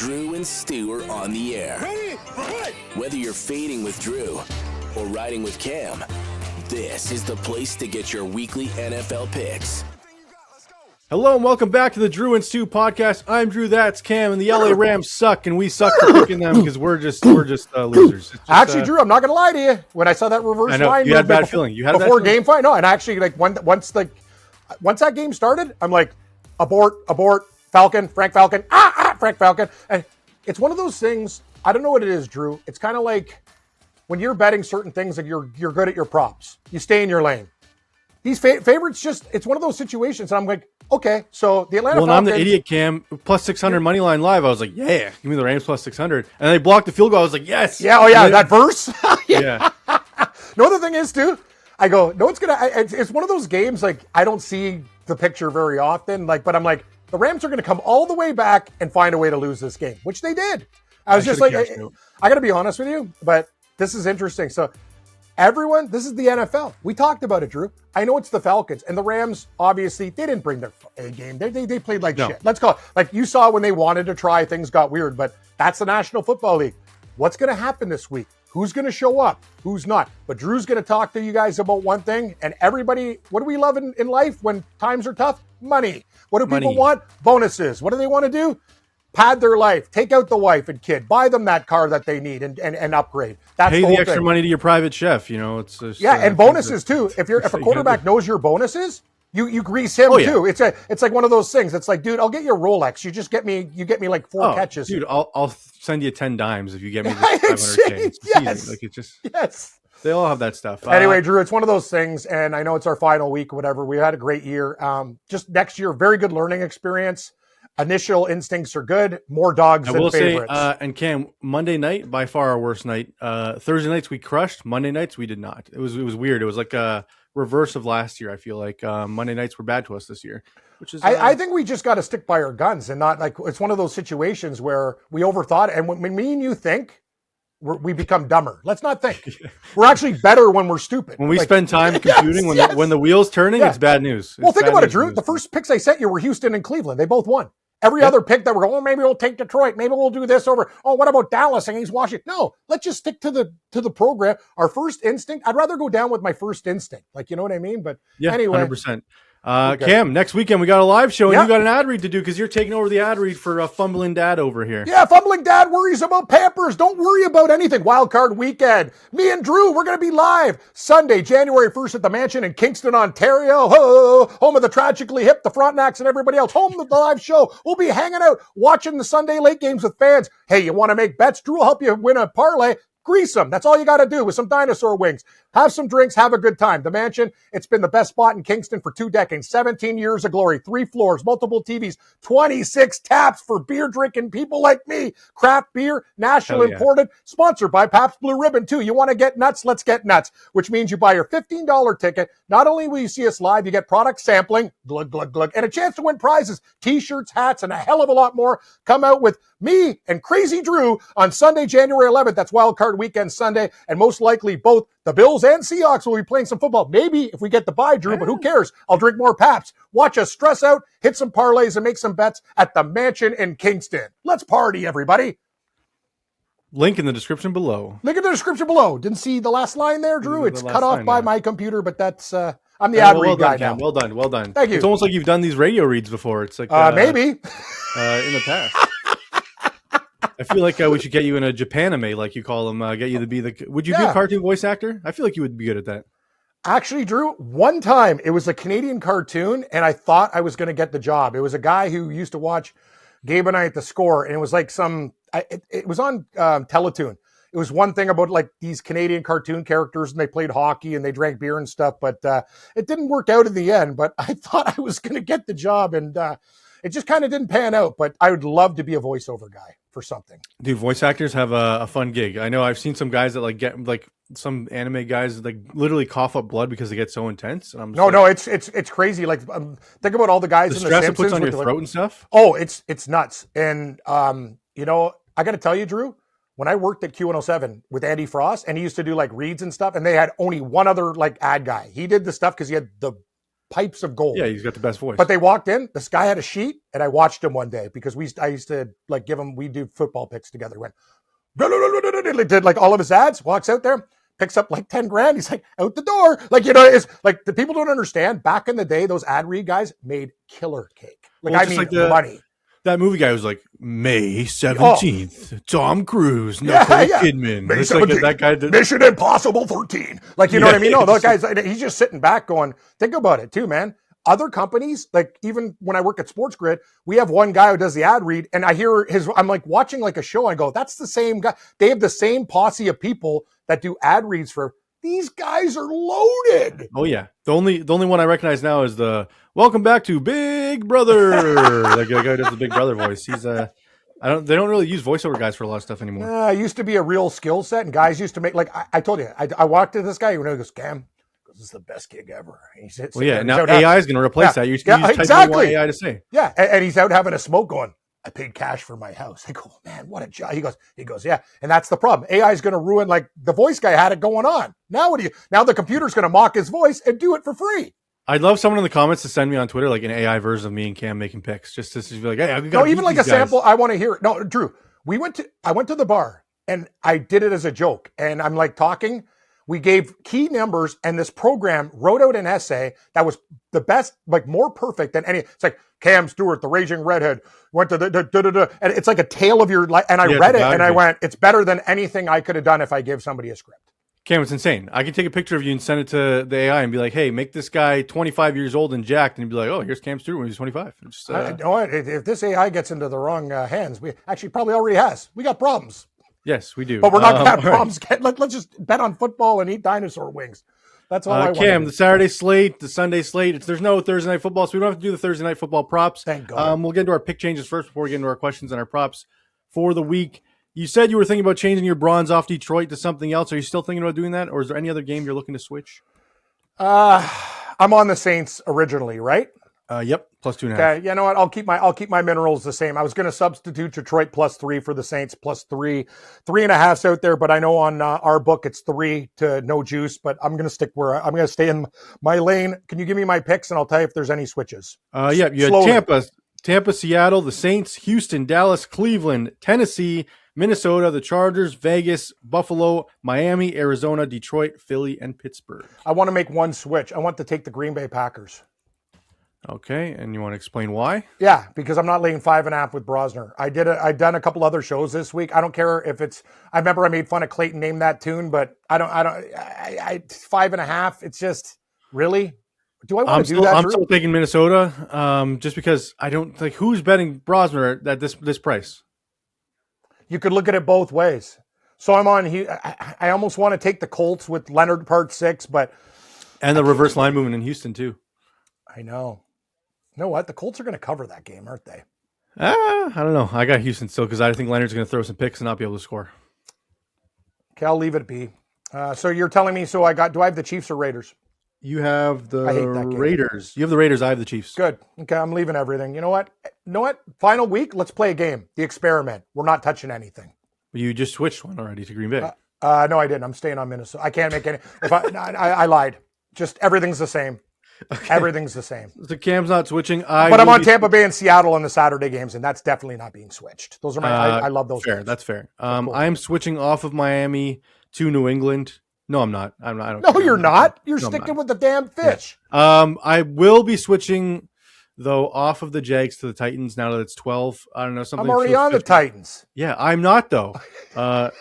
Drew and Stew are on the air. Ready? Right. Whether you're fading with Drew or riding with Cam, this is the place to get your weekly NFL picks. Hello and welcome back to the Drew and Stew podcast. I'm Drew, that's Cam, and the LA Rams suck, and we suck for picking them because we're just losers. Just, actually, Drew, I'm not gonna lie to you. When I saw that reverse line, you had a bad feeling. You had before game five. No, and actually, like once that game started, I'm like, abort, Falcon, Frank Falcon, Frank Falcon, and it's one of those things. I don't know what it is, Drew. It's kind of like when you're betting certain things, like you're good at your props. You stay in your lane. These favorites it's one of those situations. And I'm like, okay, so the Atlanta Falcons. I'm the idiot, Cam, plus 600 money line live. I was like, yeah, give me the Rams plus 600. And they blocked the field goal. I was like, yes. Yeah, oh yeah, that verse. Yeah. No, the thing is, too, I go, no, it's one of those games, like, I don't see the picture very often, like, but I'm like, the Rams are going to come all the way back and find a way to lose this game, which they did. I was just like, I got to be honest with you, but this is interesting. So, everyone, this is the NFL. We talked about it, Drew. I know it's the Falcons. And the Rams, obviously, they didn't bring their A game. They played like shit. Let's call it. Like you saw when they wanted to try, things got weird. But that's the National Football League. What's going to happen this week? Who's going to show up? Who's not? But Drew's going to talk to you guys about one thing. And everybody, what do we love in life when times are tough? Money. What do people want? Bonuses. What do they want to do? Pad their life, take out the wife and kid, buy them that car that they need and upgrade. That's pay the extra money to your private chef. You know, it's just, and bonuses too. If a quarterback knows your bonuses, you grease him too. It's like one of those things. It's like, dude, I'll get you a Rolex. You just get me like 4 catches. Dude, I'll send you 10 dimes if you get me this 500K. It's easy. Like it's just They all have that stuff. Anyway, Drew, it's one of those things, and I know it's our final week, whatever. We had a great year. Just next year, very good learning experience. Initial instincts are good. More dogs than favorites. And Cam, Monday night, by far our worst night. Thursday nights we crushed. Monday nights we did not. It was weird. It was like a reverse of last year. I feel like Monday nights were bad to us this year. Which is I think we just got to stick by our guns and not like it's one of those situations where we overthought it. And when me and you think, we become dumber. Let's not think. We're actually better when we're stupid. When we spend time computing, when the wheel's turning, it's bad news. Well, think about it, Drew. The first picks I sent you were Houston and Cleveland. They both won. Every other pick that we're going, maybe we'll take Detroit. Maybe we'll do this over. Oh, what about Dallas against Washington? No, let's just stick to the program. Our first instinct. I'd rather go down with my first instinct. Like, you know what I mean? But anyway. 100%. Cam, next weekend we got a live show and you got an ad read to do because you're taking over the ad read for Fumbling Dad over here. Yeah, Fumbling Dad worries about Pampers. Don't worry about anything. Wild Card Weekend. Me and Drew, we're going to be live Sunday, January 1st at the Mansion in Kingston, Ontario. Home of the Tragically Hip, the Frontenacs, and everybody else. Home of the live show. We'll be hanging out, watching the Sunday late games with fans. Hey, you want to make bets? Drew will help you win a parlay. Grease them. That's all you got to do with some dinosaur wings. Have some drinks. Have a good time. The Mansion, it's been the best spot in Kingston for 2 decades. 17 years of glory. 3 floors, multiple TVs, 26 taps for beer drinking people like me. Craft beer, national imported, sponsored by Pabst Blue Ribbon too. You want to get nuts? Let's get nuts. Which means you buy your $15 ticket. Not only will you see us live, you get product sampling, glug, glug, glug, and a chance to win prizes, t-shirts, hats, and a hell of a lot more. Come out with me and Crazy Drew on Sunday, January 11th. That's Wild Card Weekend Sunday. And most likely both the Bills and Seahawks will be playing some football. Maybe if we get the bye, Drew, but who cares? I'll drink more Paps. Watch us stress out, hit some parlays, and make some bets at the Mansion in Kingston. Let's party, everybody. Link in the description below. Didn't see the last line there, Drew? It's cut off by my computer, but that's... I'm the ad read guy now. Well done. Thank you. It's almost like you've done these radio reads before. It's like... maybe. In the past. I feel like we should get you in a Japanime, like you call them. Get you to be the... Would you be a cartoon voice actor? I feel like you would be good at that. Actually, Drew, one time it was a Canadian cartoon, and I thought I was going to get the job. It was a guy who used to watch Gabe and I at the Score, and it was like it was on Teletoon. It was one thing about like these Canadian cartoon characters, and they played hockey and they drank beer and stuff, but it didn't work out in the end. But I thought I was going to get the job, and it just kind of didn't pan out. But I would love to be a voiceover guy for something. Dude, voice actors have a fun gig. I know I've seen some guys that like get like some anime guys like literally cough up blood because they get so intense. And I'm just it's crazy. Like think about all the guys the in the stress Simpsons it puts on your with throat and stuff. Oh, it's nuts. And you know, I got to tell you, Drew, when I worked at Q107 with Andy Frost, and he used to do like reads and stuff, and they had only one other like ad guy. He did the stuff because he had the pipes of gold. Yeah, he's got the best voice. But they walked in, this guy had a sheet, and I watched him one day because I used to like give him, we do football picks together. He went, did like all of his ads, walks out there, picks up like 10 grand. He's like, out the door. Like, it's like the people don't understand. Back in the day, those ad read guys made killer cake. Like, Well, money. That movie guy was like, May 17th, Tom Cruise, Nicole Kidman. May It's like 17th, that guy did. Mission Impossible 13. Like, you know what I mean? No, those guys, he's just sitting back going, think about it too, man. Other companies, like even when I work at Sports Grid, we have one guy who does the ad read, and I hear I'm like watching like a show. I go, that's the same guy. They have the same posse of people that do ad reads for. These guys are loaded. Oh yeah, the only one I recognize now is the "Welcome back to Big Brother." That guy who does the Big Brother voice. He's They don't really use voiceover guys for a lot of stuff anymore. It used to be a real skill set, and guys used to make like I told you. I walked to this guy, he goes, Cam, this is the best gig ever. And he sits. Well, yeah. Now AI is going to replace that. You use exactly. AI to say. Yeah, and he's out having a smoke, going, I paid cash for my house. I go, man, what a job. He goes, yeah. And that's the problem. AI is going to ruin, like the voice guy had it going on. Now now the computer's going to mock his voice and do it for free. I'd love someone in the comments to send me on Twitter, like an AI version of me and Cam making picks, just to be like, hey, no, even like a sample. I want to hear it. No, Drew, I went to the bar and I did it as a joke. And I'm like talking. We gave key numbers, and this program wrote out an essay that was the best, like more perfect than any. It's like Cam Stewart, the raging redhead, went to the and it's like a tale of your life. And I read it, and I went, it's better than anything I could have done if I gave somebody a script. Cam, it's insane. I can take a picture of you and send it to the AI and be like, hey, make this guy 25 years old and jacked, and he'd be like, oh, here's Cam Stewart when he's 25. Just, if this AI gets into the wrong hands, we actually probably already has. We got problems. Yes, we do. But we're not going to have problems. Let's just bet on football and eat dinosaur wings. That's all I want. Cam, the Saturday slate, the Sunday slate. There's no Thursday night football, so we don't have to do the Thursday night football props. Thank God. We'll get into our pick changes first before we get into our questions and our props for the week. You said you were thinking about changing your bronze off Detroit to something else. Are you still thinking about doing that, or is there any other game you're looking to switch? I'm on the Saints originally, right? Yep, plus 2.5. Okay, you know what? I'll keep my minerals the same. I was going to substitute Detroit +3 for the Saints +3. 3.5's out there, but I know on our book it's 3 to no juice. But I'm going to stick where I'm going to stay in my lane. Can you give me my picks, and I'll tell you if there's any switches? Yeah, you had Tampa, Seattle, the Saints, Houston, Dallas, Cleveland, Tennessee, Minnesota, the Chargers, Vegas, Buffalo, Miami, Arizona, Detroit, Philly, and Pittsburgh. I want to make one switch. I want to take the Green Bay Packers. Okay, and you want to explain why? Yeah, because I'm not laying 5.5 with Brosner. I've done a couple other shows this week. I don't care if it's. I remember I made fun of Clayton Name That Tune, but I 5.5. It's just really. Do I want to do that? I'm still taking Minnesota, just because I don't like who's betting Brosner at this price. You could look at it both ways. So I'm on. I almost want to take the Colts with Leonard part 6, and the reverse line movement in Houston too. I know. You know what? The Colts are going to cover that game, aren't they? I don't know. I got Houston still because I think Leonard's going to throw some picks and not be able to score. Okay, I'll leave it be. So you're telling me, do I have the Chiefs or Raiders? You have the Raiders. You have the Raiders. I have the Chiefs. Good. Okay, I'm leaving everything. You know what? Final week, let's play a game. The experiment. We're not touching anything. You just switched one already to Green Bay. No, I didn't. I'm staying on Minnesota. I can't make any. I lied. Just everything's the same. Okay. Everything's the same. So Cam's not switching. But I'm on Tampa Bay and Seattle on the Saturday games, and that's definitely not being switched. Those are my. I love those. Fair. Games. That's fair. Cool. I'm switching off of Miami to New England. No, I'm not. I don't. No, you're not. You're sticking with the damn fish. Yeah. I will be switching though off of the Jags to the Titans now that it's 12. I don't know something. I'm already on 50. The Titans. Yeah, I'm not though.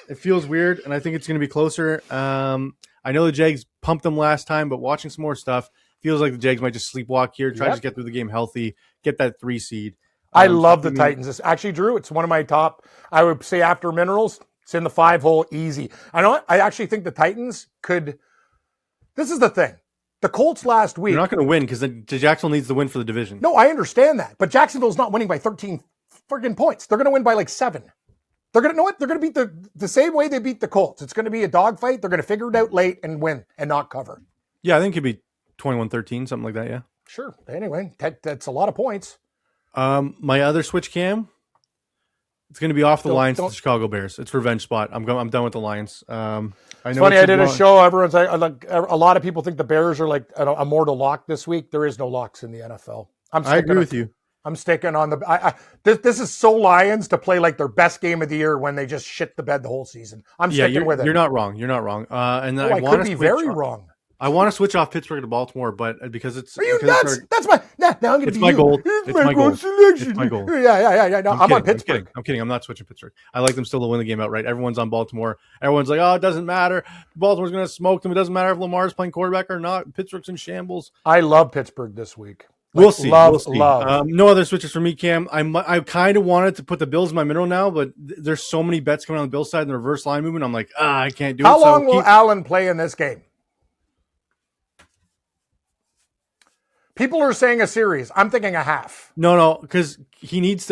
It feels weird, and I think it's going to be closer. I know the Jags pumped them last time, but watching some more stuff. Feels like the Jags might just sleepwalk here, try to get through the game healthy, get that 3 seed. I love the Titans. It's actually, Drew, it's one of my top, I would say after minerals, it's in the 5-hole easy. I know I actually think the Titans could, this is the thing. The Colts last week. You're not going to win because Jacksonville needs to win for the division. No, I understand that. But Jacksonville's not winning by 13 friggin' points. They're going to win by like 7. They're going to know what? They're going to beat the same way they beat the Colts. It's going to be a dogfight. They're going to figure it out late and win and not cover. Yeah, I think it could be 21-13, something like that, yeah. Sure. Anyway, that's a lot of points. My other switch, Cam, It's going to be off the Lions to the Chicago Bears. It's revenge spot. I'm done with the Lions. It's funny. I did a show. Everyone's like, a lot of people think the Bears are like a mortal lock this week. There is no locks in the NFL. I agree with you. I'm sticking on the. This is so Lions to play like their best game of the year when they just shit the bed the whole season. I'm sticking with it. You're not wrong. You're not wrong. And I could be very wrong. I want to switch off Pittsburgh to Baltimore, but because it's... Are you nuts? That's my... Now I'm going to be my goal. It's my goal selection. It's my goal. Yeah. No, I'm on Pittsburgh. I'm kidding. I'm not switching Pittsburgh. I like them still to win the game outright. Everyone's on Baltimore. Everyone's like, oh, it doesn't matter. Baltimore's going to smoke them. It doesn't matter if Lamar's playing quarterback or not. Pittsburgh's in shambles. I love Pittsburgh this week. We'll see. Love. No other switches for me, Cam. I kind of wanted to put the Bills in my middle now, but there's so many bets coming on the Bills side in the reverse line movement. I'm like, I can't do it. How long will Allen play in this game? People are saying a series. I'm thinking a half. No, because he needs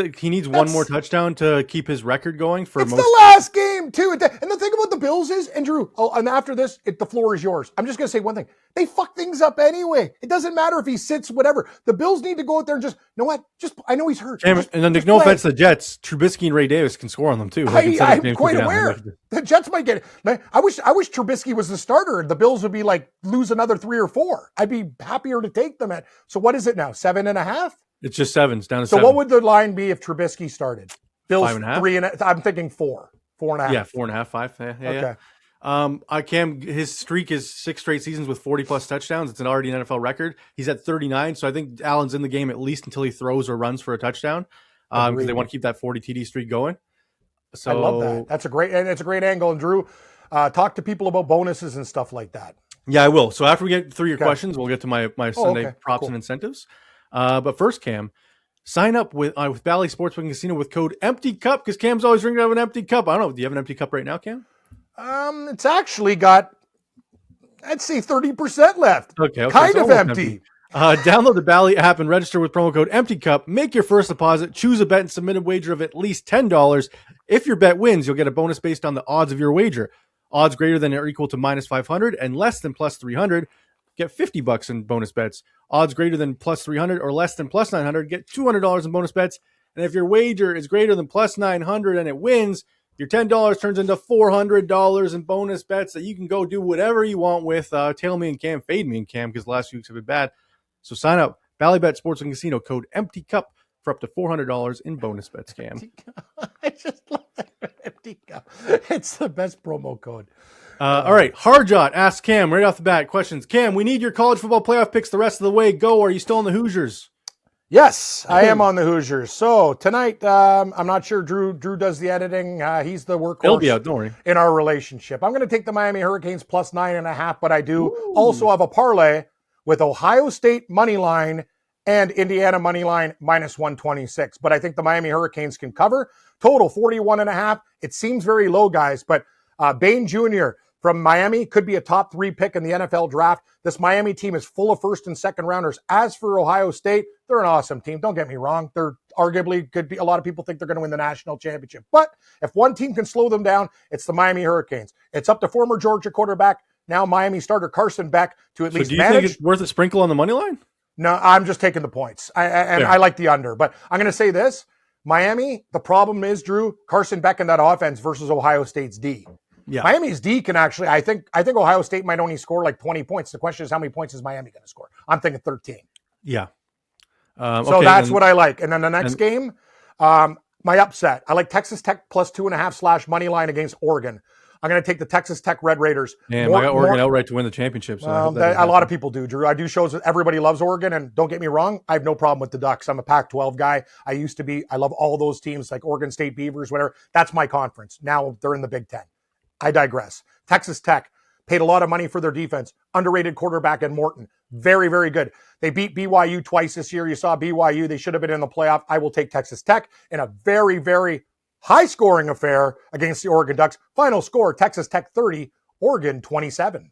one more touchdown to keep his record going for It's the last game, too. And the thing about the Bills is, and Drew, and after this, the floor is yours. I'm just going to say one thing. They fuck things up anyway. It doesn't matter if he sits, whatever. The Bills need to go out there and just, you know what? I know he's hurt. And then no offense to the Jets, Trubisky and Ray Davis can score on them, too. I'm quite aware. The Jets might get it. I wish Trubisky was the starter and the Bills would be like, lose another 3 or 4. I'd be happier to take them at. So what is it now? 7.5? It's just 7. It's down to 7. So what would the line be if Trubisky started? Bills 5.5? 3.5. I'm thinking 4. 4.5. Yeah, 4.5, 5. Yeah. Okay. Cam, his streak is 6 straight seasons with 40+ touchdowns. It's already an NFL record. He's at 39, so I think Allen's in the game at least until he throws or runs for a touchdown because they want to keep that 40 TD streak going. So I love that. It's a great angle. And Drew, talk to people about bonuses and stuff like that. Yeah, I will. So after we get through your questions, we'll get to my Sunday props and incentives. But first, Cam, sign up with Bally Sportsbook and Casino with code Empty Cup because Cam's always drinking out of an empty cup. I don't know. Do you have an empty cup right now, Cam? It's actually got, I'd say 30% left. Okay. Kind of empty. Download the Bally app and register with promo code Empty Cup. Make your first deposit. Choose a bet and submit a wager of at least $10. If your bet wins, you'll get a bonus based on the odds of your wager. Odds greater than or equal to -500 and less than +300 get $50 in bonus bets. Odds greater than +300 or less than +900 get $200 in bonus bets. And if your wager is greater than +900 and it wins, your $10 turns into $400 in bonus bets that you can go do whatever you want with. Tail me and Cam, fade me and Cam because the last few weeks have been bad. So sign up. Bally Bet Sports and Casino code Empty Cup for up to $400 in bonus bets, Cam. I just love that Empty Cup. It's the best promo code. All right. Harjot asks Cam right off the bat questions. Cam, we need your college football playoff picks the rest of the way. Go. Are you still on the Hoosiers? Yes, I am on the Hoosiers. So tonight, I'm not sure Drew does the editing. He's the workhorse. He'll be out, don't worry. In our relationship. I'm going to take the Miami Hurricanes +9.5, but I do also have a parlay with Ohio State money line and Indiana money line -126. But I think the Miami Hurricanes can cover. Total 41.5. It seems very low, guys, but Bain Jr. from Miami could be a top 3 pick in the NFL draft. This Miami team is full of first and second rounders. As for Ohio State, they're an awesome team. Don't get me wrong. They're arguably could be, a lot of people think they're going to win the national championship. But if one team can slow them down, it's the Miami Hurricanes. It's up to former Georgia quarterback, now Miami starter Carson Beck to at least do you think it's worth a sprinkle on the money line? No, I'm just taking the points. I like the under. But I'm going to say this. Miami, the problem is, Drew, Carson Beck in that offense versus Ohio State's D. Yeah. Miami's D can actually, I think Ohio State might only score like 20 points. The question is, how many points is Miami going to score? I'm thinking 13. Yeah. So that's what I like. And then the next game, my upset. I like Texas Tech +2.5 /money line against Oregon. I'm going to take the Texas Tech Red Raiders. I got Oregon outright to win the championship. So a lot of people do, Drew. I do shows that everybody loves Oregon, and don't get me wrong, I have no problem with the Ducks. I'm a Pac-12 guy. I used to be. I love all those teams like Oregon State Beavers, whatever. That's my conference. Now they're in the Big Ten. I digress. Texas Tech paid a lot of money for their defense. Underrated quarterback in Morton. Very, very good. They beat BYU twice this year. You saw BYU. They should have been in the playoff. I will take Texas Tech in a very, very high-scoring affair against the Oregon Ducks. Final score, Texas Tech 30, Oregon 27.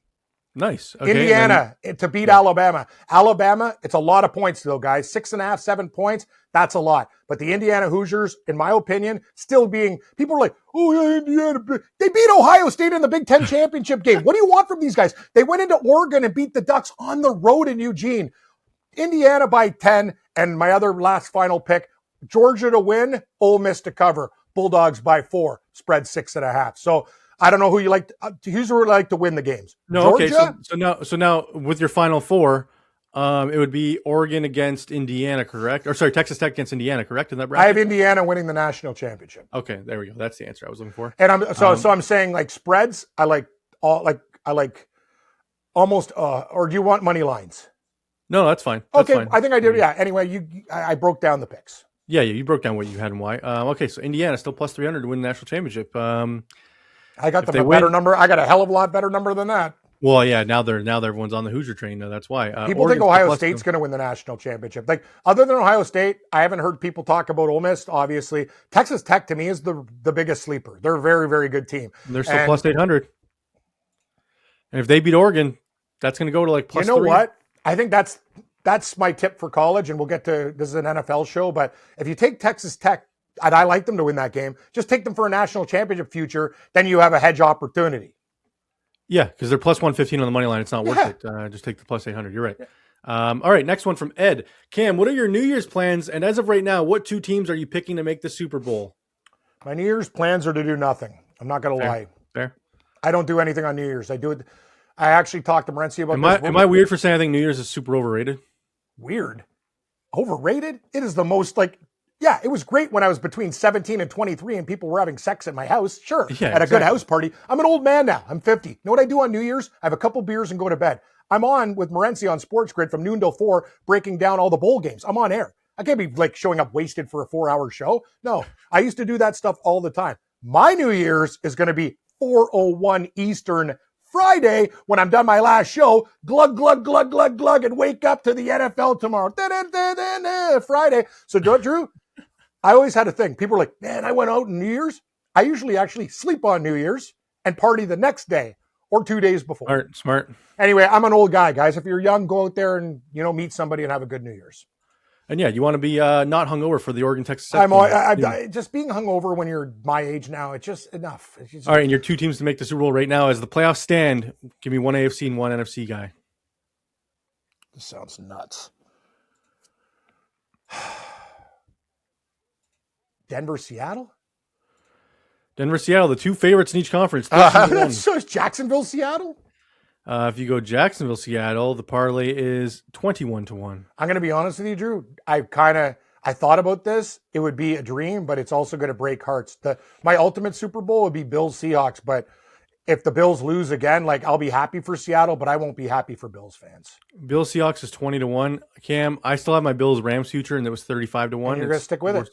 Nice. Okay, Indiana to beat Alabama. Alabama, it's a lot of points, though, guys. 6.5, 7 points. That's a lot. But the Indiana Hoosiers, in my opinion, still being, people are like, oh, yeah, Indiana. They beat Ohio State in the Big Ten championship game. What do you want from these guys? They went into Oregon and beat the Ducks on the road in Eugene. Indiana by 10. And my other last final pick, Georgia to win, Ole Miss to cover. Bulldogs by 4, spread 6.5. So I don't know who you like. Who's would like to win the games? No, Georgia? okay. So now with your final 4, it would be Oregon against Indiana, correct? Or sorry, Texas Tech against Indiana, correct? In that bracket? I have Indiana winning the national championship. Okay, there we go. That's the answer I was looking for. And I'm saying like spreads. I like almost. Or do you want money lines? No, that's fine. That's okay, fine. I think I did. Yeah. Anyway, I broke down the picks. Yeah, you broke down what you had and why. Okay, so Indiana still plus 300 to win the national championship. I got them a better number. I got a hell of a lot better number than that. Well, yeah, now everyone's on the Hoosier train. That's why. People think Ohio State's going to win the national championship. Like, other than Ohio State, I haven't heard people talk about Ole Miss, obviously. Texas Tech, to me, is the biggest sleeper. They're a very, very good team. They're still plus 800. And if they beat Oregon, that's going to go to like plus 3. You know what? I think that's my tip for college, and we'll get to, this is an NFL show, but if you take Texas Tech, and I like them to win that game, just take them for a national championship future, then you have a hedge opportunity. Yeah, because they're plus 115 on the money line. It's not worth it. Just take the plus 800. You're right. All right, next one from Ed. Cam, what are your New Year's plans? And as of right now, what 2 teams are you picking to make the Super Bowl? My New Year's plans are to do nothing. I'm not going to lie. Fair. I don't do anything on New Year's. I do it. I actually talked to Morency about this. Am I weird for saying I think New Year's is super overrated? Weird? Overrated? It is the most yeah, it was great when I was between 17 and 23 and people were having sex at my house. Sure. Yeah, at a good house party. I'm an old man now. I'm 50. You know what I do on New Year's? I have a couple beers and go to bed. I'm on with Morency on Sports Grid from noon till 4, breaking down all the bowl games. I'm on air. I can't be showing up wasted for a 4-hour show. No, I used to do that stuff all the time. My New Year's is going to be 4:01 Eastern Friday when I'm done my last show. Glug, glug, glug, glug, glug, and wake up to the NFL tomorrow. Friday. So, Drew, I always had a thing. People were like, man, I went out on New Year's. I usually actually sleep on New Year's and party the next day or 2 days before. Smart. Anyway, I'm an old guy, guys. If you're young, go out there and, meet somebody and have a good New Year's. And yeah, you want to be not hungover for the Oregon Texas. Just being hungover when you're my age now, it's just enough. All right, and your 2 teams to make the Super Bowl right now as the playoffs stand. Give me one AFC and one NFC guy. This sounds nuts. Denver, Seattle, the 2 favorites in each conference. So is Jacksonville, Seattle? If you go Jacksonville, Seattle, the parlay is 21-1. I'm going to be honest with you, Drew. I thought about this. It would be a dream, but it's also going to break hearts. My ultimate Super Bowl would be Bills Seahawks, but if the Bills lose again, I'll be happy for Seattle, but I won't be happy for Bills fans. Bills Seahawks is 20-1. Cam, I still have my Bills Rams future, and it was 35-1. And you're going to stick with it?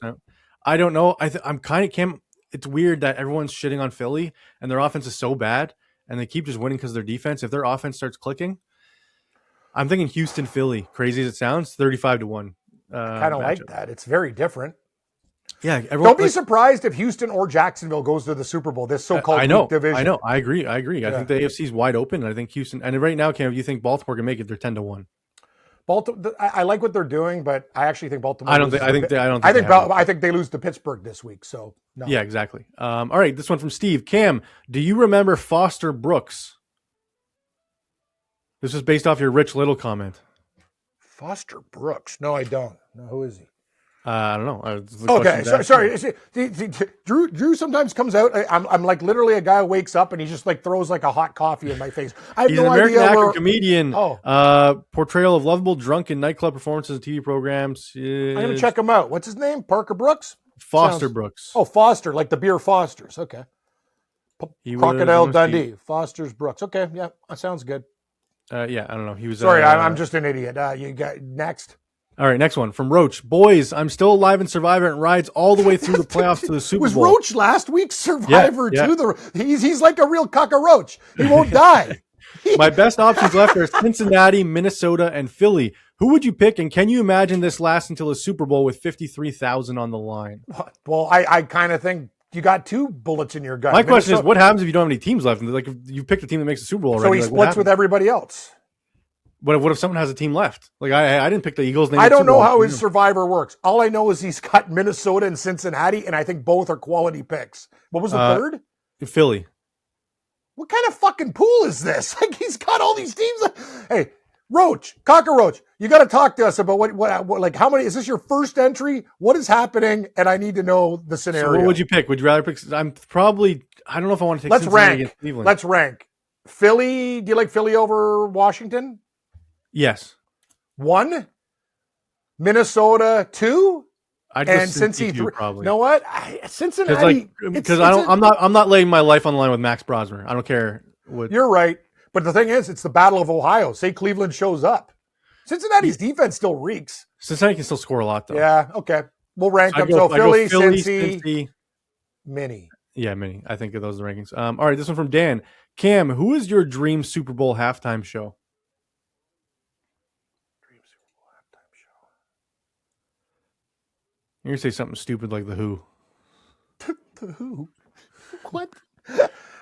I don't know. I'm kind of Cam. It's weird that everyone's shitting on Philly, and their offense is so bad. And they keep just winning because of their defense. If their offense starts clicking, I'm thinking Houston, Philly. Crazy as it sounds, 35-1. Kind of like that. It's very different. Yeah, don't be surprised if Houston or Jacksonville goes to the Super Bowl. This so-called weak division. I know. I agree. I think the AFC is wide open. And I think Houston. And right now, Cam, if you think Baltimore can make it, they're 10-1. Baltimore. I like what they're doing, but I actually think Baltimore. I think they lose to Pittsburgh this week. So no. Yeah, exactly. All right, this one from Steve. Cam, do you remember Foster Brooks? This was based off your Rich Little comment. Foster Brooks? No, I don't. No, who is he? I don't know. Okay, sorry. Drew sometimes comes out. I'm like literally a guy who wakes up and he just throws a hot coffee in my face. I have He's no an American idea. Actor, comedian. Portrayal of lovable drunk in nightclub performances and TV programs. I'm gonna check him out. What's his name? Parker Brooks. Foster Brooks. Oh, Foster, like the beer Foster's. Okay. Crocodile Dundee. Foster's Brooks. Okay, yeah, that sounds good. Yeah, I don't know. He was. Sorry, I'm just an idiot. You got next. All right, next one from Roach. Boys, I'm still alive in Survivor and rides all the way through the playoffs to the Super Bowl. Was Roach last week's Survivor too? He's like a real cockroach. He won't die. My best options left are Cincinnati, Minnesota, and Philly. Who would you pick? And can you imagine this lasts until the Super Bowl with 53,000 on the line? Well, I kind of think you got 2 bullets in your gun. My question is, what happens if you don't have any teams left? If you picked a team that makes the Super Bowl already. So he splits with everybody else. What if someone has a team left? I didn't pick the Eagles. I don't know how his Survivor works. All I know is he's got Minnesota and Cincinnati, and I think both are quality picks. What was the third? Philly. What kind of fucking pool is this? He's got all these teams. Hey, Cockroach, you got to talk to us about what, like, how many, is this your first entry? What is happening? And I need to know the scenario. So what would you pick? Would you rather pick? I don't know if I want to take Cincinnati against Cleveland. Let's rank. Philly, do you like Philly over Washington? Yes. 1. Minnesota 2. I'd go Cincy 3. Probably. You know what? Cincinnati. Because I'm not laying my life on the line with Max Brosmer. I don't care what. You're right. But the thing is, it's the Battle of Ohio. Say Cleveland shows up. Cincinnati's defense still reeks. Cincinnati can still score a lot, though. Yeah, okay. We'll rank them. So Philly, Cincy, Mini. Yeah, Mini. I think those are the rankings. All right, this one from Dan. Cam, who is your dream Super Bowl halftime show? Dream Super Bowl halftime show. You're going to say something stupid like The Who. The Who? What?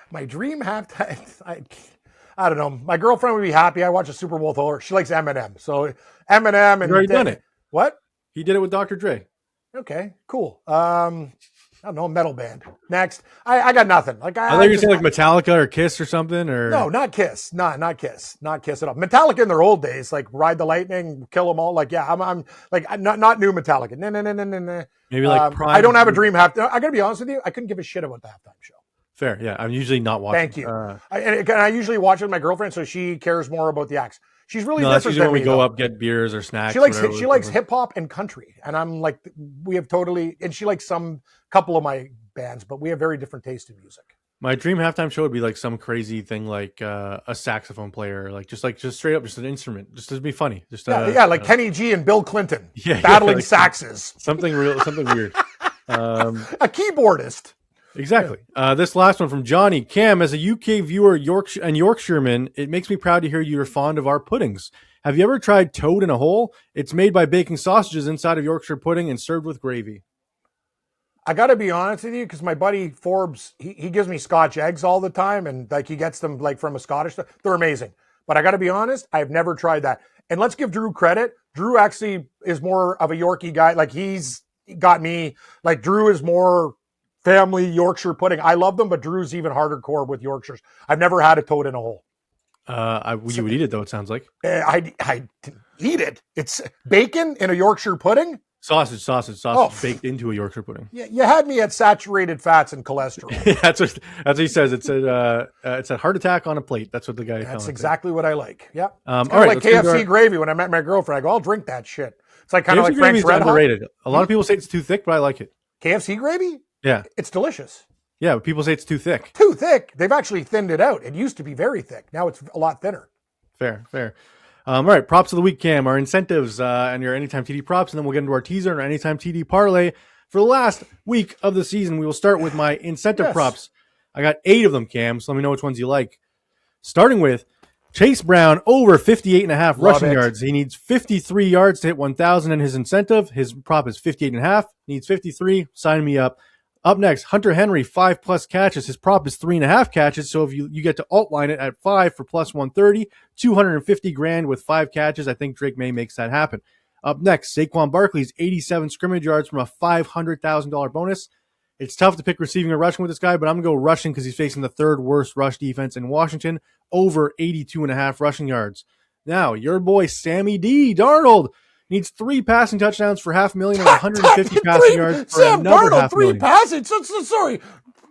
My dream halftime... I don't know. My girlfriend would be happy. I watch a Super Bowl with her. She likes Eminem. So Eminem and... You've already done it. What? He did it with Dr. Dre. Okay, cool. I don't know, metal band. Next. I got nothing. Like I thought you were saying like Metallica or Kiss or something, or... No, not Kiss. Not Kiss. Not Kiss at all. Metallica in their old days, like Ride the Lightning, Kill 'Em All. Like, yeah, I'm like, not new Metallica. No. Maybe like Prime. I don't have a dream halftime. I got to be honest with you. I couldn't give a shit about the halftime show. Fair, yeah. I'm usually not watching. Thank you. I usually watch it with my girlfriend, so she cares more about the acts. She's really that's usually when we go up, get beers or snacks. She likes hip hop and country, and I'm like, we have totally. And she likes couple of my bands, but we have very different taste in music. My dream halftime show would be like some crazy thing, like a saxophone player, like just straight up, just an instrument, just to be funny. Just like Kenny G and Bill Clinton, battling like saxes. Something weird. A keyboardist. Exactly. This last one from Johnny. Cam, as a UK viewer and Yorkshireman, it makes me proud to hear you are fond of our puddings. Have you ever tried toad in a hole? It's made by baking sausages inside of Yorkshire pudding and served with gravy. I got to be honest with you, because my buddy Forbes, he gives me Scotch eggs all the time, and like he gets them like from a Scottish. They're amazing. But I got to be honest, I've never tried that. And let's give Drew credit. Drew actually is more of a Yorkie guy. Like he's got me. Like Drew is more family Yorkshire pudding. I love them, but Drew's even harder core with Yorkshires. I've never had a toad in a hole. You would eat it though. It sounds like I eat it. It's bacon in a Yorkshire pudding. Sausage baked into a Yorkshire pudding. Yeah, you had me at saturated fats and cholesterol. that's what he says. It's a heart attack on a plate. That's what the guy. That's exactly what I like. Yeah. All right. Like KFC gravy. When I met my girlfriend, I go, I'll drink that shit. It's like kind of like Frank's Red Hot. Underrated. A lot of people say it's too thick, but I like it. KFC gravy? Yeah. It's delicious. Yeah, but people say it's too thick. Too thick. They've actually thinned it out. It used to be very thick. Now it's a lot thinner. Fair. All right, props of the week, Cam. Our incentives and your Anytime TD props, and then we'll get into our teaser and our Anytime TD parlay. For the last week of the season, we will start with my incentive props. I got 8 of them, Cam, so let me know which ones you like. Starting with Chase Brown over 58.5 rushing yards. He needs 53 yards to hit 1,000 in his incentive. His prop is 58.5. Needs 53. Sign me up. Up next, Hunter Henry, 5+ catches. His prop is 3.5 catches. So if you get to alt line it at 5 for plus 130, $250,000 with 5 catches. I think Drake May makes that happen. Up next, Saquon Barkley's 87 scrimmage yards from a $500,000 bonus. It's tough to pick receiving or rushing with this guy, but I'm going to go rushing because he's facing the 3rd worst rush defense in Washington, over 82.5 rushing yards. Now, your boy Sammy D. Darnold needs 3 passing touchdowns for $500,000 and 150 passing yards for another $500,000. 3 passing. Sorry,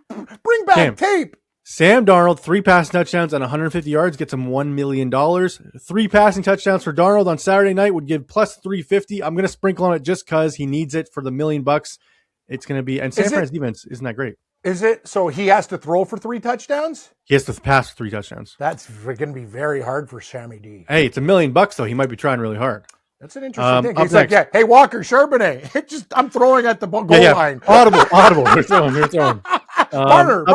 bring back tape. Sam Darnold, 3 passing touchdowns and 150 yards gets him $1 million. 3 passing touchdowns for Darnold on Saturday night would give plus 350. I'm going to sprinkle on it just because he needs it for the $1 million. It's going to be, and San Fran's defense isn't that great. Is it? So he has to throw for 3 touchdowns? He has to pass for 3 touchdowns. That's going to be very hard for Sammy D. Hey, it's $1 million though. He might be trying really hard. That's an interesting thing. He's like, hey, Walker Charbonnet. I'm throwing at the goal line. Audible. They're throwing. Barner,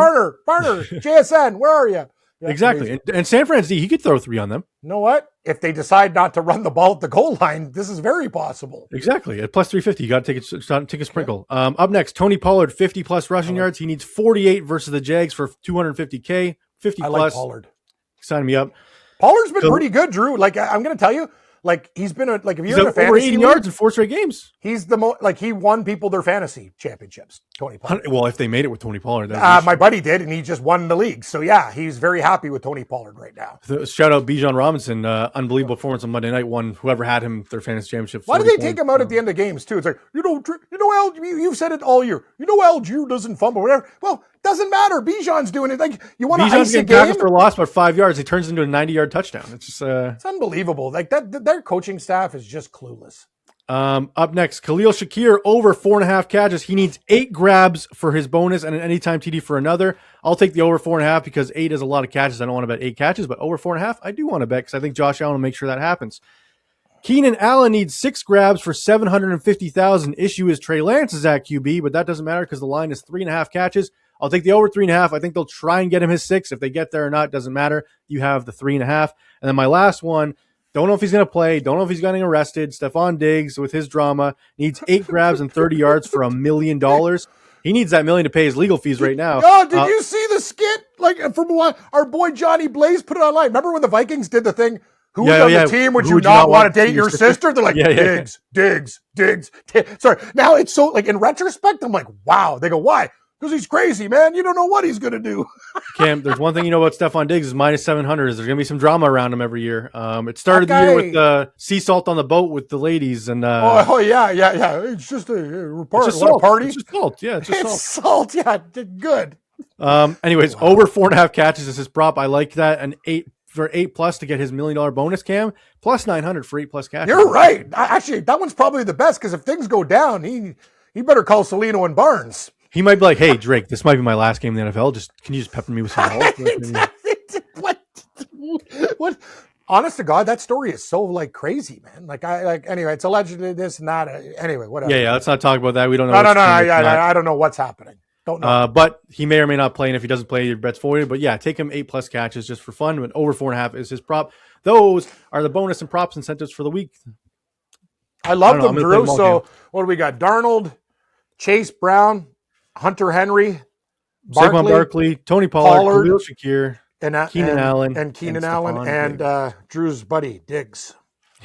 JSN, where are you? Yeah, exactly. And San Fran's D, he could throw 3 on them. You know what? If they decide not to run the ball at the goal line, this is very possible. Exactly. At plus 350, you got to take a sprinkle. Up next, Tony Pollard, 50+ rushing yards. He needs 48 versus the Jags for $250K. 50+. I like Pollard. Sign me up. Pollard's been pretty good, Drew. Like, I'm going to tell you, like, he's been if you're in a fantasy over 80 yards in 4 straight games. He's the he won people their fantasy championships. Tony Pollard. Well, if they made it with Tony Pollard. My buddy did, and he just won the league. So, yeah, he's very happy with Tony Pollard right now. Shout out Bijan Robinson. Unbelievable performance on Monday night. Won whoever had him their fantasy championship. Why do they take him out at the end of games, too? It's like, you've said it all year. Algier doesn't fumble, whatever. Well, doesn't matter. Bijan's doing it. Like, you want to ice a game? For a loss by 5 yards. He turns into a 90-yard touchdown. It's just it's unbelievable. Like, their coaching staff is just clueless. Up next, Khalil Shakir over 4.5 catches. He needs 8 grabs for his bonus and an anytime TD for another. I'll take the over 4.5 because 8 is a lot of catches. I don't want to bet 8 catches, but over 4.5, I do want to bet because I think Josh Allen will make sure that happens. Keenan Allen needs 6 grabs for 750,000. Issue is Trey Lance is at QB, but that doesn't matter because the line is 3.5 catches. I'll take the over 3.5. I think they'll try and get him his 6. If they get there or not, doesn't matter. You have the 3.5. And then my last one, don't know if he's going to play. Don't know if he's getting arrested. Stephon Diggs with his drama needs 8 grabs and 30 yards for $1 million. He needs that $1 million to pay his legal fees right now. Oh, did you see the skit? Like from our boy Johnny Blaze put it online. Remember when the Vikings did the thing? Who was on the team? Would you not want to date your sister? They're like, Diggs. Sorry. Now it's so like in retrospect, I'm like, wow. They go, why? Because he's crazy, man. You don't know what he's going to do. Cam, there's one thing you know about Stephon Diggs is minus 700. There's going to be some drama around him every year. It started the year with sea salt on the boat with the ladies. And yeah. It's just a party. It's just salt. Yeah, it's salt. Yeah, good. Anyways, over 4.5 catches is his prop. I like that. And 8 plus to get his $1 million bonus, Cam. Plus 900 for 8 plus catches. You're right. Actually, that one's probably the best because if things go down, he better call Salino and Barnes. He might be like, hey, Drake, this might be my last game in the NFL. Can you just pepper me with some balls? What? Honest to God, that story is so like crazy, man. Anyway, it's allegedly this and that. Anyway, whatever. Yeah. Let's not talk about that. We don't know. No. I don't know what's happening. Don't know. But he may or may not play, and if he doesn't play, your bet's for you. But yeah, take him 8 plus catches just for fun. But over 4.5 is his prop. Those are the bonus and props incentives for the week. I love them, Drew. So what do we got? Darnold, Chase Brown, Hunter Henry, Saquon Barkley, Tony Pollard, Khalil Shakir, Keenan Allen, and Drew's buddy Diggs.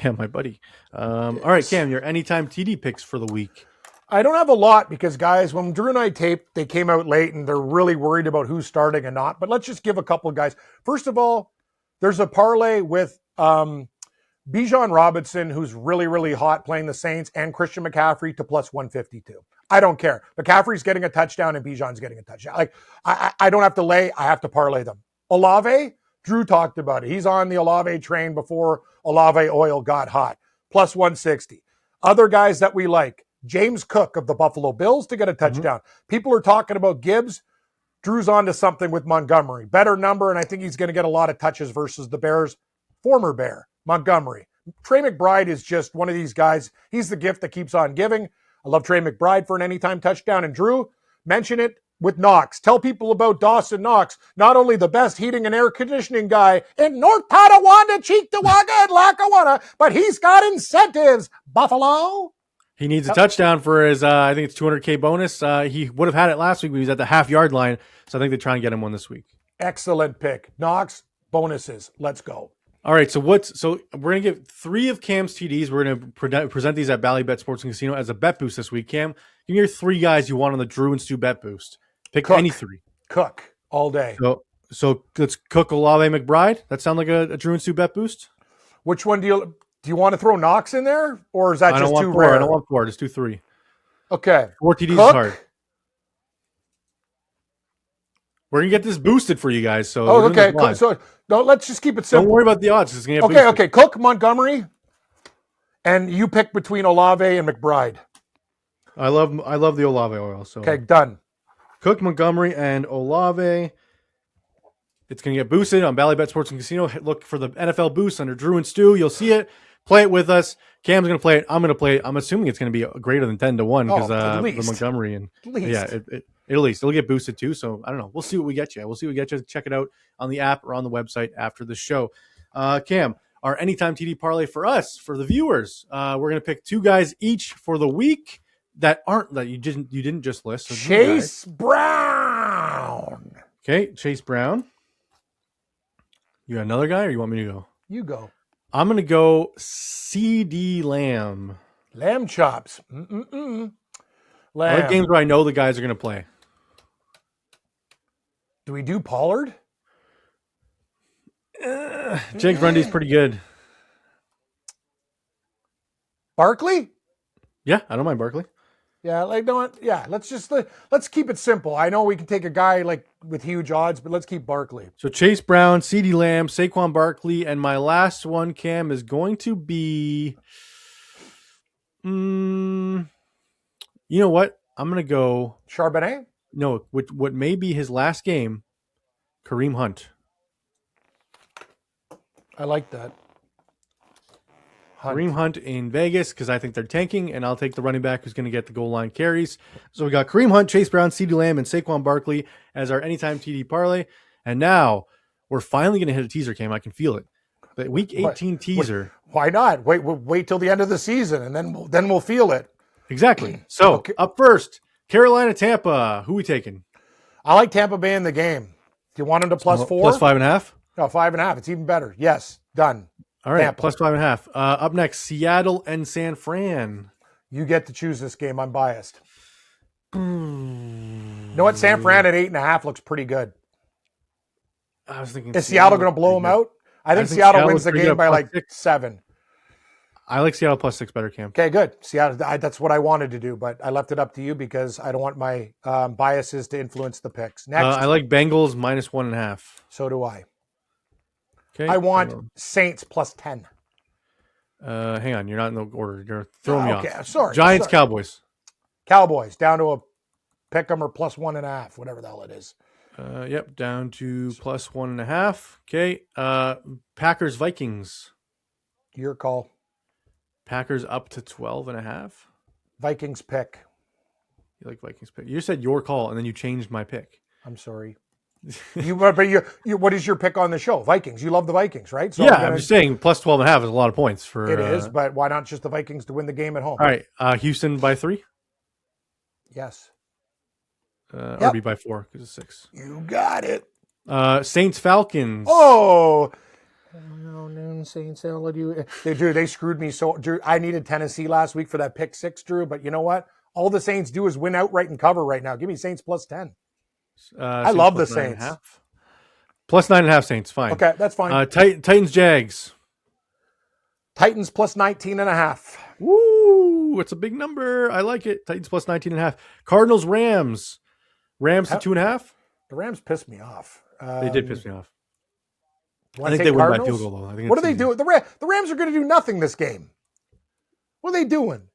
Yeah, my buddy. All right, Cam, your anytime TD picks for the week. I don't have a lot because, guys, when Drew and I taped, they came out late and they're really worried about who's starting and not. But let's just give a couple of guys. First of all, there's a parlay with Bijan Robinson, who's really, really hot playing the Saints, and Christian McCaffrey to plus 152. I don't care. McCaffrey's getting a touchdown and Bijan's getting a touchdown. Like I don't have to lay. I have to parlay them. Olave, Drew talked about it. He's on the Olave train before Olave oil got hot. Plus 160. Other guys that we like. James Cook of the Buffalo Bills to get a touchdown. People are talking about Gibbs. Drew's on to something with Montgomery. Better number, and I think he's going to get a lot of touches versus the Bears. Former Bear, Montgomery. Trey McBride is just one of these guys. He's the gift that keeps on giving. I love Trey McBride for an anytime touchdown. And Drew, mention it with Knox. Tell people about Dawson Knox. Not only the best heating and air conditioning guy in North Tonawanda, Cheektowaga, and Lackawanna, but he's got incentives. Buffalo. He needs a touchdown for his, I think it's 200K bonus. He would have had it last week, but he was at the half-yard line. So I think they try and get him one this week. Excellent pick. Knox, bonuses. Let's go. All right, so we're going to give 3 of Cam's TDs. We're going to present these at Bally Bet Sports and Casino as a bet boost this week. Cam, give me your 3 guys you want on the Drew and Stew bet boost. Pick any 3. Cook all day. So let's Cook, Olave, McBride. That sound like a Drew and Stew bet boost? Which one do you want to throw Knox in there, or is that just too rare? I don't want 4. Just do 3. Okay. 4 TDs is hard. We're going to get this boosted for you guys. So okay. So no, let's just keep it simple. Don't worry about the odds. It's gonna get boosted. Okay. Cook, Montgomery, and you pick between Olave and McBride. I love the Olave oil. So okay, done. Cook, Montgomery, and Olave. It's going to get boosted on Bally Bet Sports and Casino. Look for the NFL boost under Drew and Stew. You'll see it. Play it with us. Cam's going to play it. I'm going to play it. I'm assuming it's going to be greater than 10-1 because the Montgomery and at least it'll get boosted too. So I don't know. We'll see what we get you. Check it out on the app or on the website after the show. Cam, our anytime TD parlay for us, for the viewers, we're going to pick 2 guys each for the week that you didn't just list. So Chase Brown. Okay, Chase Brown. You got another guy, or you want me to go? You go. I'm going to go CD Lamb. Lamb chops. I like games where I know the guys are going to play. Do we do Pollard? Jake Grundy's pretty good. Barkley? Yeah, I don't mind Barkley. Yeah, let's keep it simple. I know we can take a guy like with huge odds, but let's keep Barkley. So Chase Brown, CeeDee Lamb, Saquon Barkley, and my last one, Cam, is going to be. You know what? I'm going to go Charbonnet? No, what may be his last game, Kareem Hunt. I like that. Kareem Hunt in Vegas because I think they're tanking, and I'll take the running back who's going to get the goal line carries. So we got Kareem Hunt, Chase Brown, CeeDee Lamb, and Saquon Barkley as our anytime TD parlay. And now we're finally going to hit a teaser, Cam. I can feel it. The Week 18 teaser. Why not? Wait till the end of the season, and then we'll feel it. Exactly. So up first, Carolina, Tampa. Who we taking? I like Tampa Bay in the game. Do you want them to +4? Plus 5.5? No, 5.5. It's even better. Yes, done. All right, Tampa. plus 5.5. Up next, Seattle and San Fran. You get to choose this game. I'm biased. You know what? San Fran at 8.5 looks pretty good. I was thinking, is Seattle going to blow them out? I think Seattle wins the game by like 7. I like Seattle +6 better, Cam. Okay, good. Seattle. That's what I wanted to do, but I left it up to you because I don't want my biases to influence the picks. Next, I like Bengals -1.5. So do I. Okay. I want Saints +10. Hang on, you're not in the order. You're throwing me off. Sorry. Giants, Cowboys. Cowboys down to a pick 'em or +1.5, whatever the hell it is. Yep, down to +1.5. Okay. Packers, Vikings. Your call. Packers up to 12.5. Vikings pick. You like Vikings pick? You said your call, and then you changed my pick. I'm sorry. What is your pick on the show? Vikings. You love the Vikings, right? So yeah, I'm just saying +12.5 is a lot of points for. It is, but why not just the Vikings to win the game at home? All right, Houston by 3. Yes. Or be by 4 because it's 6. You got it. Saints, Falcons. Oh, noon Saints. They screwed me so. Drew, I needed Tennessee last week for that pick 6, Drew. But you know what? All the Saints do is win outright and cover right now. Give me Saints +10. I love the Saints. +9.5 Saints, fine. Okay, that's fine. Titans, Jags. Titans +19.5. Woo! It's a big number. I like it. Titans +19.5. Cardinals, Rams. Rams to 2.5. The Rams pissed me off. They did piss me off. I think they win by field goal, though. What are they doing? The Rams are going to do nothing this game. What are they doing?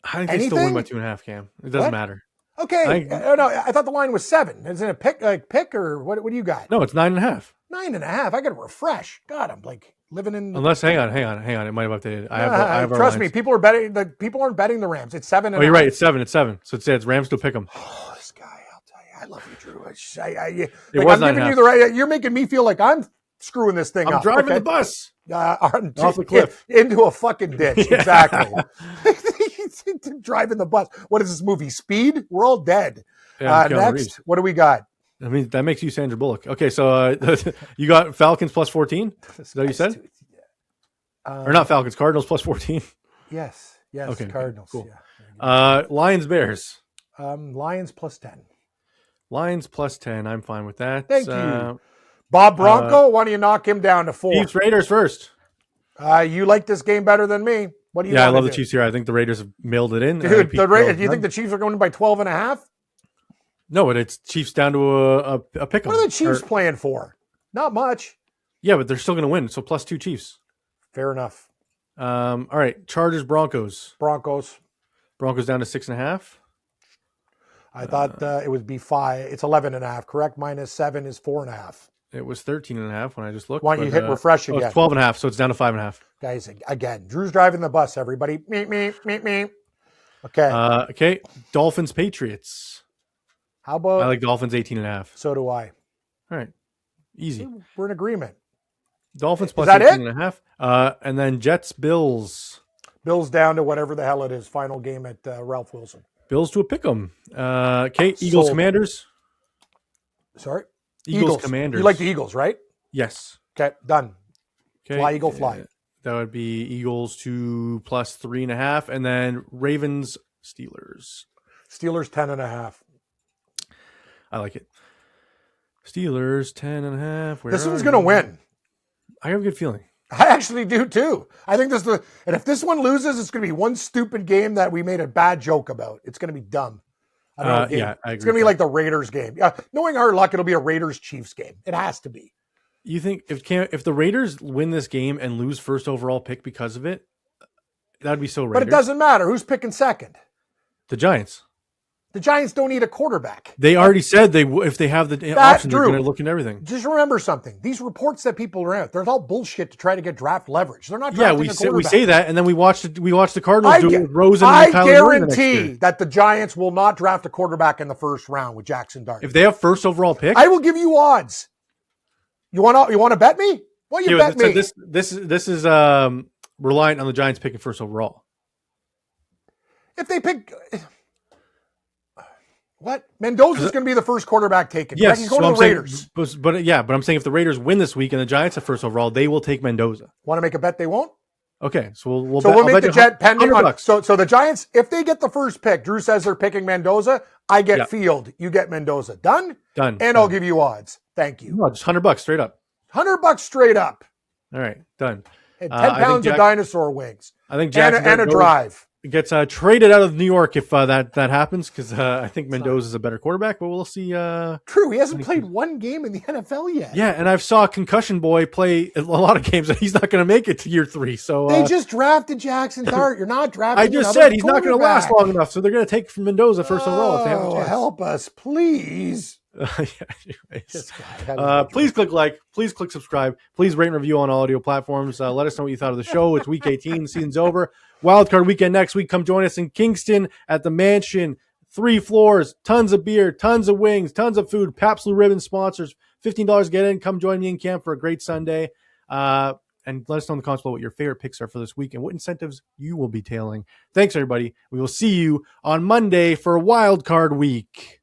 I think they still win by 2.5, Cam. It doesn't matter. Okay. No, I thought the line was 7. Is it a pick or what do you got? No, it's 9.5. 9.5. I got to refresh. God, I'm like living in. Unless, hang on. It might have updated. I have trust me, people are betting. The people aren't betting the Rams. It's 7. Oh, you're right. It's 7. It's 7. So it's Rams to pick them. Oh, this guy, I'll tell you, I love you, Drew. I'm giving you the right. You're making me feel like I'm screwing this thing up. I'm driving the bus off the cliff into a fucking ditch. Exactly. Driving the bus. What is this movie? Speed? We're all dead. Yeah, next, what do we got? I mean, that makes you Sandra Bullock. Okay, so you got Falcons +14? Is that what you said? Or not Falcons, Cardinals +14? Yes. Okay, Cardinals. cool. Yeah. Lions, Bears. Lions +10. Lions +10. I'm fine with that. Thank you. Bob Bronco, why don't you knock him down to 4? Chiefs, Raiders first. You like this game better than me. What do you? Yeah, I love the Chiefs here. I think the Raiders have mailed it in. Dude, do you think the Chiefs are going by 12.5? No, but it's Chiefs down to a pick 'em. What are the Chiefs playing for? Not much. Yeah, but they're still going to win. So +2 Chiefs. Fair enough. All right, Chargers, Broncos. Broncos down to 6.5. I thought it would be 5. It's 11.5. Correct. -7 is 4.5. It was 13.5 when I just looked. Why don't you hit refresh again? It's 12.5, so it's down to 5.5. Guys, again, Drew's driving the bus. Everybody, me. Okay. Okay. Dolphins, Patriots. How about? I like Dolphins 18.5. So do I. All right. Easy. We're in agreement. Dolphins Is that 18.5. And then Jets, Bills. Bills down to whatever the hell it is. Final game at Ralph Wilson. Bills to a pick'em. Okay. Eagles, Commanders. Sorry. Eagles, Commanders. You like the Eagles, right? Yes. Okay, done. Okay. Fly, Eagle, fly. That would be Eagles to +3.5, and then Ravens, Steelers. Steelers 10.5. I like it. Steelers 10.5. This one's going to win. I have a good feeling. I actually do too. I think and if this one loses, it's going to be one stupid game that we made a bad joke about. It's going to be dumb. I don't know. Yeah, I agree. It's going to be like the Raiders game. Knowing our luck, it'll be a Raiders-Chiefs game. It has to be. You think if the Raiders win this game and lose first overall pick because of it, that'd be so Raiders. But it doesn't matter. Who's picking second? The Giants. The Giants don't need a quarterback. They already said if they have the option, they're going to look at everything. Just remember something. These reports that people are out, they're all bullshit to try to get draft leverage. They're not drafting a quarterback. We say that, and then we watched the Cardinals do it with Rosen and Kyler I guarantee that the Giants will not draft a quarterback in the first round with Jackson Dart. If they have first overall pick, I will give you odds. You want to bet me? Well, you bet me. This is reliant on the Giants picking first overall. If they pick. What? Mendoza's going to be the first quarterback taken. Yes, he's going to the Raiders. But I'm saying if the Raiders win this week and the Giants have first overall, they will take Mendoza. Want to make a bet they won't? Okay, so we'll make the Jet pending on. So the Giants, if they get the first pick, Drew says they're picking Mendoza. I get Field. You get Mendoza. Done. And I'll give you odds. Thank you. No, just $100 straight up. $100 straight up. All right, done. And 10 pounds of dinosaur wings. I think Jackson and a drive. Gets traded out of New York if that happens, because I think Mendoza is a better quarterback, but we'll see. True, he hasn't played one game in the NFL yet. Yeah, and I've saw Concussion Boy play a lot of games, and he's not going to make it to year 3. So they just drafted Jackson Dart. You're not drafting. I just said he's not going to last long enough, so they're going to take from Mendoza first overall if they have a chance. Help us, please. Please click like, please click subscribe, please rate and review on all audio platforms. Let us know what you thought of the show. It's week 18, the season's over. Wildcard weekend next week. Come join us in Kingston at the Mansion. 3 floors, tons of beer, tons of wings, tons of food. Pabst Blue Ribbon sponsors. $15 get in. Come join me in Cam for a great Sunday. And let us know in the comments below what your favorite picks are for this week and what incentives you will be tailing. Thanks, everybody. We will see you on Monday for Wildcard week.